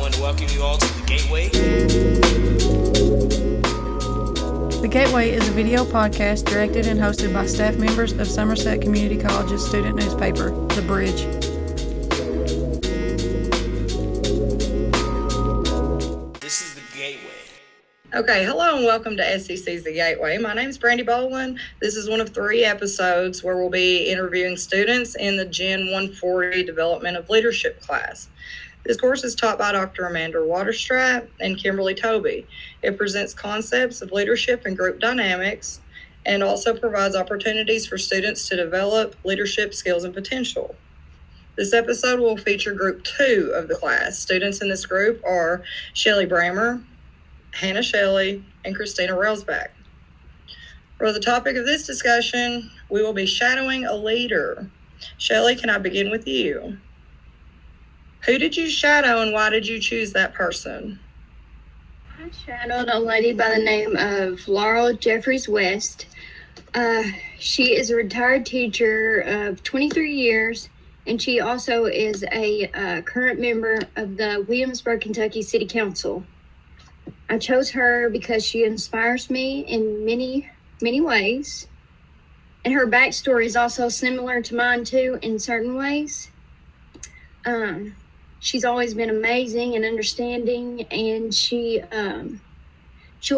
want to welcome you all to The Gateway. The Gateway is a video podcast directed and hosted by staff members of Somerset Community College's student newspaper, The Bridge. This is The Gateway. Okay, hello and welcome to SCC's The Gateway. My name is Brandy Boland. This is one of 3 episodes where we'll be interviewing students in the Gen 140 Development of Leadership class. This course is taught by Dr. Amanda Waterstrat and Kimberly Toby. It presents concepts of leadership and group dynamics and also provides opportunities for students to develop leadership skills and potential. This episode will feature Group 2 of the class. Students in this group are Shelly Bramer, Hannah Shelley, and Christina Railsback. For the topic of this discussion, we will be shadowing a leader. Shelly, can I begin with you? Who did you shadow and why did you choose that person? I shadowed a lady by the name of Laurel Jeffries West. She is a retired teacher of 23 years, and she also is a current member of the Williamsburg, Kentucky City Council. I chose her because she inspires me in many, many ways. And her backstory is also similar to mine too in certain ways. She's always been amazing and understanding, and she'll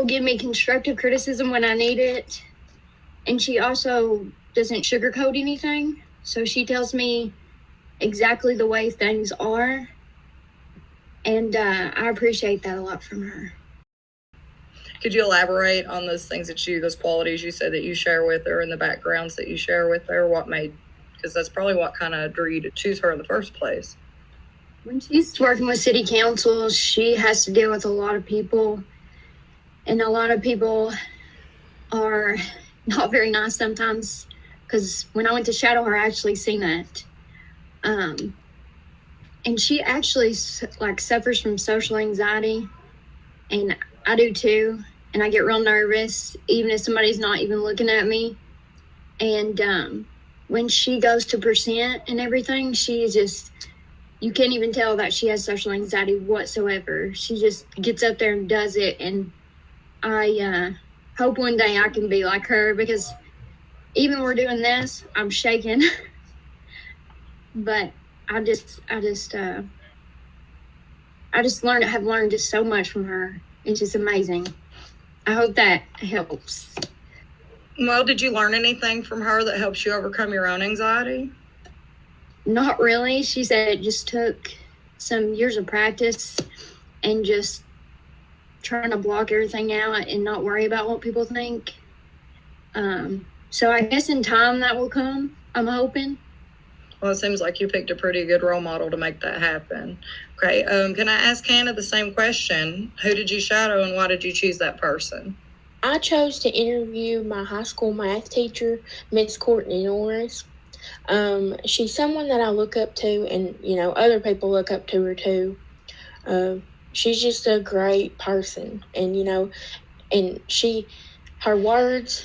give me constructive criticism when I need it. And she also doesn't sugarcoat anything. So she tells me exactly the way things are. And I appreciate that a lot from her. Could you elaborate on those qualities you said that you share with her and the backgrounds that you share with her? Because that's probably what kind of drew you to choose her in the first place. When she's working with city council, she has to deal with a lot of people, and a lot of people are not very nice sometimes, because when I went to shadow her, I actually seen that. And she actually suffers from social anxiety, and I do too, and I get real nervous even if somebody's not even looking at me. And when she goes to present and everything, you can't even tell that she has social anxiety whatsoever. She just gets up there and does it. And I hope one day I can be like her, because even when we're doing this, I'm shaking. But I have learned just so much from her. It's just amazing. I hope that helps. Well, did you learn anything from her that helps you overcome your own anxiety? Not really. She said it just took some years of practice and just trying to block everything out and not worry about what people think. So I guess in time that will come, I'm hoping. Well, it seems like you picked a pretty good role model to make that happen. Okay, can I ask Hannah the same question? Who did you shadow and why did you choose that person? I chose to interview my high school math teacher, Miss Courtney Norris. She's someone that I look up to, and, other people look up to her too. She's just a great person, and, and her words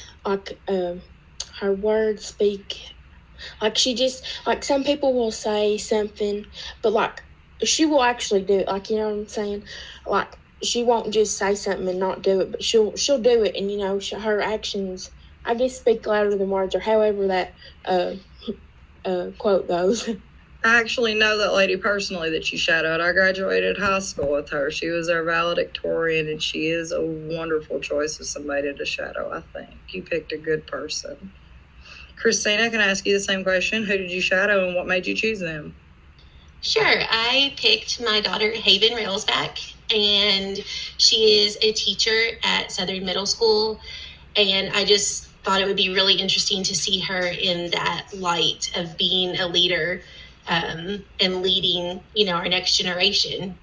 speak, some people will say something, but, she will actually do it, you know what I'm saying? She won't just say something and not do it, but she'll do it, and, her actions, I guess, speak louder than words, or however that, quote goes. I actually know that lady personally that you shadowed. I graduated high school with her. She was our valedictorian, and she is a wonderful choice of somebody to shadow, I think. You picked a good person. Christina, can I ask you the same question? Who did you shadow and what made you choose them? Sure. I picked my daughter, Haven Railsback, and she is a teacher at Southern Middle School, and I just thought it would be really interesting to see her in that light of being a leader and leading, our next generation.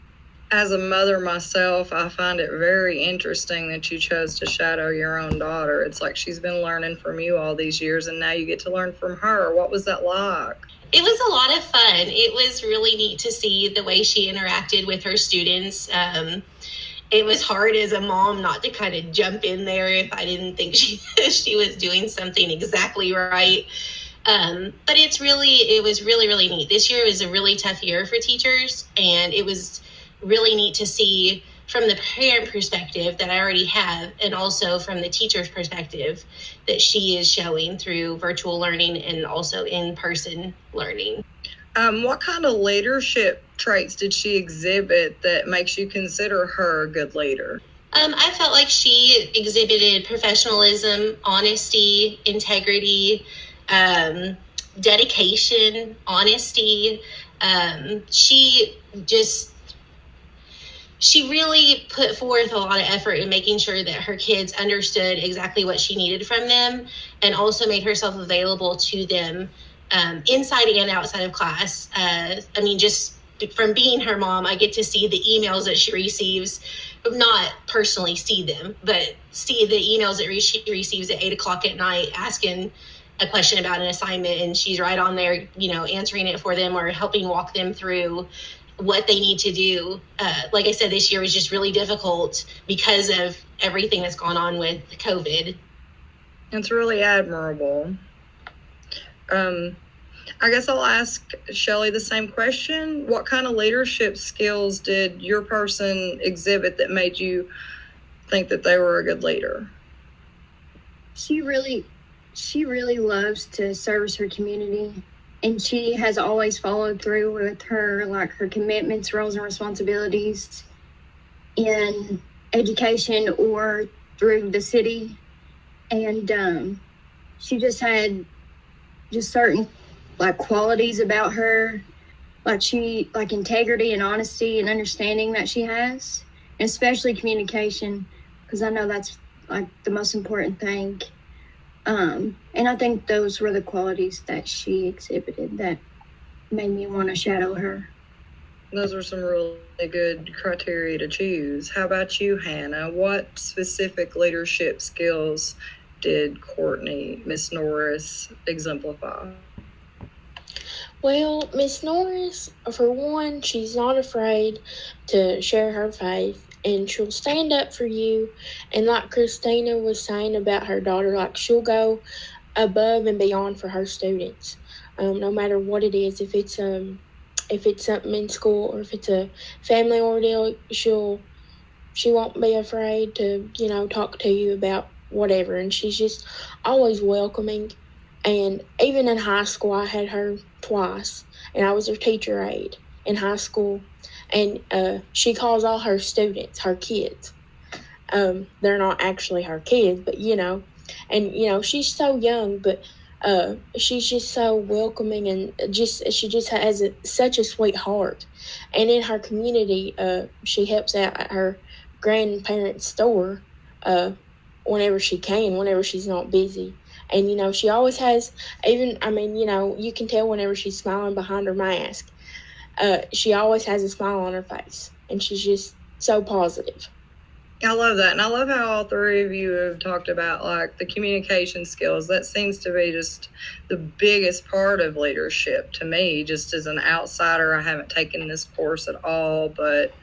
As a mother myself, I find it very interesting that you chose to shadow your own daughter. It's like she's been learning from you all these years, and now you get to learn from her. What was that like? It was a lot of fun. It was really neat to see the way she interacted with her students. It was hard as a mom not to kind of jump in there if I didn't think she was doing something exactly right. But it was really, really neat. This year was a really tough year for teachers, and it was really neat to see from the parent perspective that I already have, and also from the teacher's perspective that she is showing through virtual learning and also in-person learning. What kind of leadership traits did she exhibit that makes you consider her a good leader? I felt like she exhibited professionalism, honesty, integrity, dedication, honesty. She really put forth a lot of effort in making sure that her kids understood exactly what she needed from them, and also made herself available to them inside and outside of class. Just from being her mom, I get to see the emails that she receives, not personally see them, but see the emails that she receives at 8:00 at night asking a question about an assignment, and she's right on there, answering it for them or helping walk them through what they need to do. Like I said, this year was just really difficult because of everything that's gone on with COVID. It's really admirable. I guess I'll ask Shelley the same question. What kind of leadership skills did your person exhibit that made you think that they were a good leader? She really loves to service her community, and she has always followed through with her commitments, roles, and responsibilities in education or through the city. And she just had certain qualities about her, like integrity and honesty and understanding that she has, and especially communication, because I know that's the most important thing. And I think those were the qualities that she exhibited that made me want to shadow her. Those are some really good criteria to choose. How about you, Hannah? What specific leadership skills did Miss Norris, exemplify? Well, Miss Norris, for one, she's not afraid to share her faith, and she'll stand up for you. And like Christina was saying about her daughter, she'll go above and beyond for her students, no matter what it is. If it's something in school or if it's a family ordeal, she won't be afraid to talk to you about whatever. And she's just always welcoming. And even in high school, I had her twice, and I was her teacher aide in high school. And she calls all her students her kids. They're not actually her kids, but and she's so young, but she's just so welcoming, and she just has such a sweet heart. And in her community, she helps out at her grandparents' store whenever she can, whenever she's not busy. And she always has, you can tell whenever she's smiling behind her mask. She always has a smile on her face, and she's just so positive. I love that. And I love how all three of you have talked about the communication skills. That seems to be just the biggest part of leadership to me. Just as an outsider, I haven't taken this course at all, but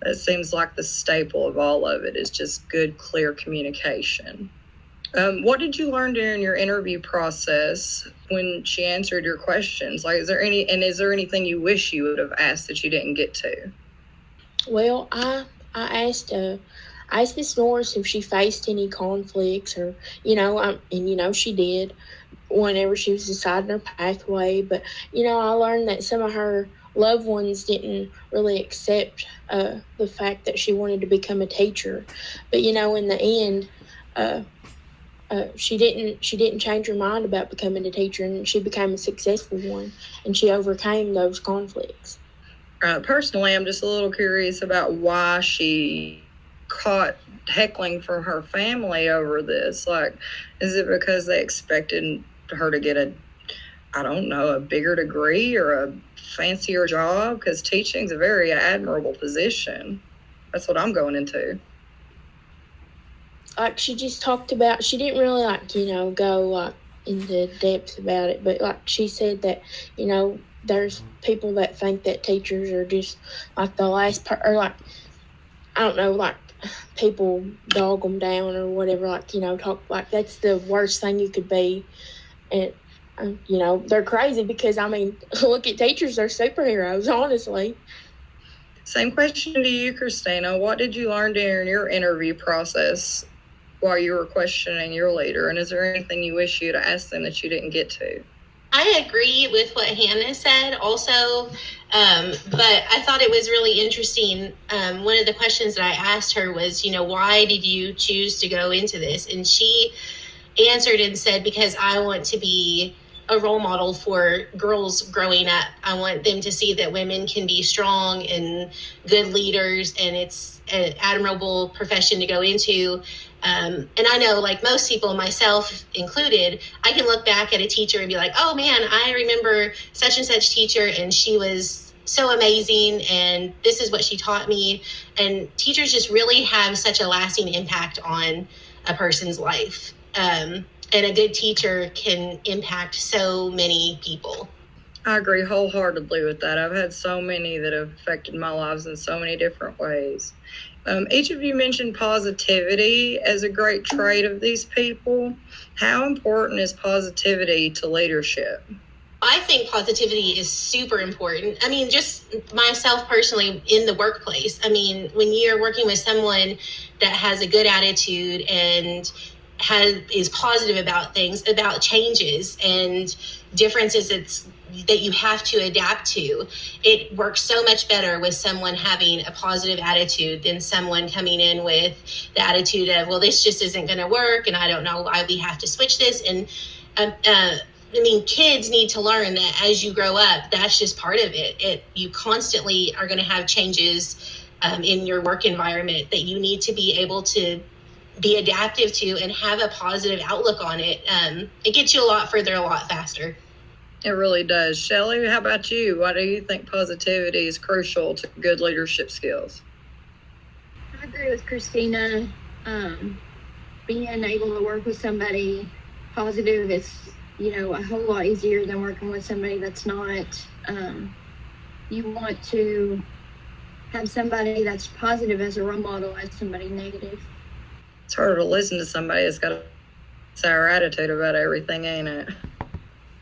that seems like the staple of all of it is just good, clear communication. What did you learn during your interview process when she answered your questions? Is there anything you wish you would have asked that you didn't get to? Well, I asked Miss Norris if she faced any conflicts, or she did whenever she was deciding her pathway. But I learned that some of her loved ones didn't really accept the fact that she wanted to become a teacher. But in the end, she didn't change her mind about becoming a teacher, and she became a successful one, and she overcame those conflicts. Personally, I'm just a little curious about why she caught heckling from her family over this. Is it because they expected her to get a bigger degree or a fancier job? Because teaching's a very admirable position. That's what I'm going into. She just talked about, she didn't really go into depth about it, but she said that there's people that think that teachers are just the last people dog them down or whatever, talk that's the worst thing you could be. And they're crazy because look at teachers, they're superheroes, honestly. Same question to you, Christina. What did you learn during your interview process while you were questioning your leader? And is there anything you wish you'd asked them that you didn't get to? I agree with what Hannah said also, but I thought it was really interesting. One of the questions that I asked her was, why did you choose to go into this? And she answered and said, because I want to be a role model for girls growing up. I want them to see that women can be strong and good leaders, and it's an admirable profession to go into. And I know, like most people, myself included, I can look back at a teacher and be like, oh man, I remember such and such teacher, and she was so amazing, and this is what she taught me. And teachers just really have such a lasting impact on a person's life. And a good teacher can impact so many people. I agree wholeheartedly with that. I've had so many that have affected my lives in so many different ways. Each of you mentioned positivity as a great trait of these people. How important is positivity to leadership? I think positivity is super important. I mean, just myself personally in the workplace. I mean, when you're working with someone that has a good attitude and is positive about things, about changes and differences that you have to adapt to, it works so much better with someone having a positive attitude than someone coming in with the attitude of, well, this just isn't going to work, and I don't know why we have to switch this. And I mean, kids need to learn that as you grow up, that's just part of it. You constantly are going to have changes in your work environment that you need to be able to be adaptive to and have a positive outlook on it. It gets you a lot further, a lot faster. It really does. Shelley, how about you? Why do you think positivity is crucial to good leadership skills? I agree with Christina. Being able to work with somebody positive is, a whole lot easier than working with somebody that's not. You want to have somebody that's positive as a role model as somebody negative. It's harder to listen to somebody that's got a sour attitude about everything, ain't it?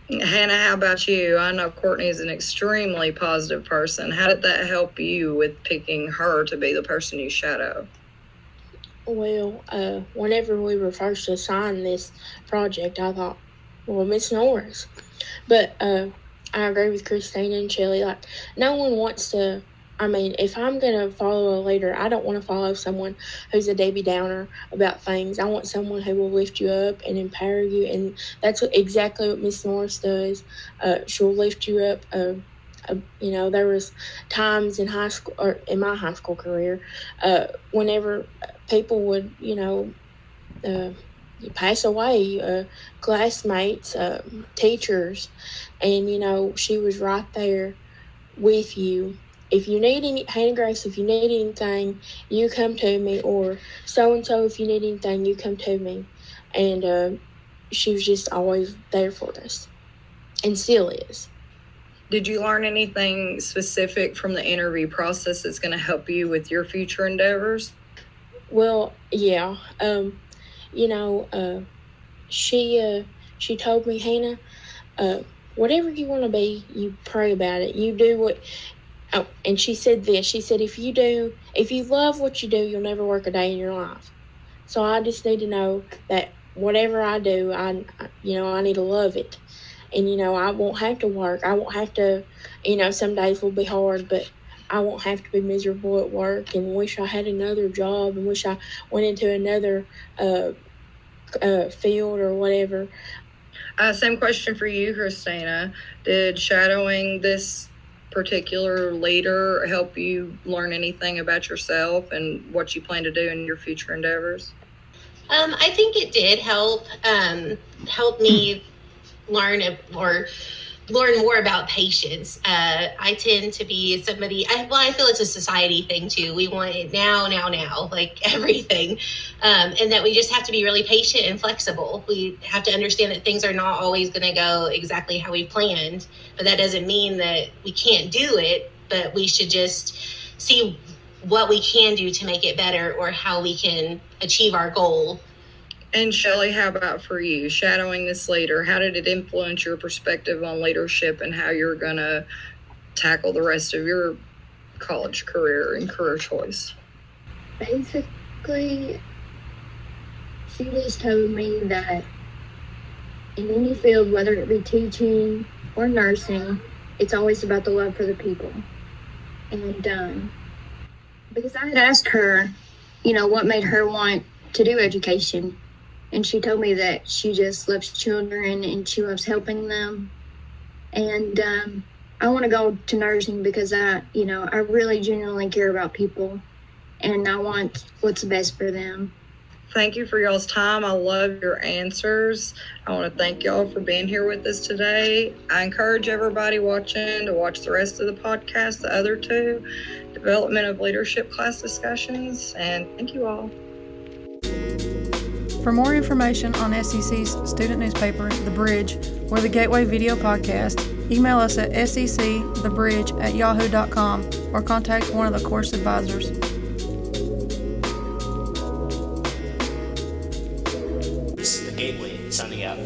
Hannah, how about you? I know Courtney is an extremely positive person. How did that help you with picking her to be the person you shadow? Well, whenever we were first assigned this project, I thought, well, Miss Norris. But I agree with Christina and Shelley. Like, no one wants to. I mean, if I'm going to follow a leader, I don't want to follow someone who's a Debbie Downer about things. I want someone who will lift you up and empower you, and that's exactly what Miss Norris does. She'll lift you up. There was times in high school, or in my high school career, whenever people would, pass away, classmates, teachers, and, she was right there with you. If you need any, Hannah Grace, if you need anything, you come to me, or so-and-so, if you need anything, you come to me. And she was just always there for us, and still is. Did you learn anything specific from the interview process that's going to help you with your future endeavors? Well, yeah. She told me, Hannah, whatever you want to be, you pray about it. You do what... Oh, and she said this. She said, if you love what you do, you'll never work a day in your life. So I just need to know that whatever I do, I need to love it. And, I won't have to work. I won't have to, some days will be hard, but I won't have to be miserable at work and wish I had another job and wish I went into another field or whatever. Same question for you, Christina. Did shadowing this particular leader help you learn anything about yourself and what you plan to do in your future endeavors? I think it did help me learn more about patience. I tend to be somebody, I feel it's a society thing too. We want it now, like everything. And that we just have to be really patient and flexible. We have to understand that things are not always going to go exactly how we planned, but that doesn't mean that we can't do it, but we should just see what we can do to make it better or how we can achieve our goal. And Shelley, how about for you? Shadowing this leader, how did it influence your perspective on leadership and how you're going to tackle the rest of your college career and career choice? Basically, she just told me that in any field, whether it be teaching or nursing, it's always about the love for the people. And because I had asked her, what made her want to do education, and she told me that she just loves children and she loves helping them. And I want to go to nursing because I really genuinely care about people, and I want what's best for them. Thank you for y'all's time. I love your answers. I want to thank y'all for being here with us today. I encourage everybody watching to watch the rest of the podcast, the other two, Development of Leadership class discussions, and thank you all. For more information on SCC's student newspaper, The Bridge, or the Gateway Video Podcast, email us at sccthebridge@yahoo.com or contact one of the course advisors. This is the Gateway signing out.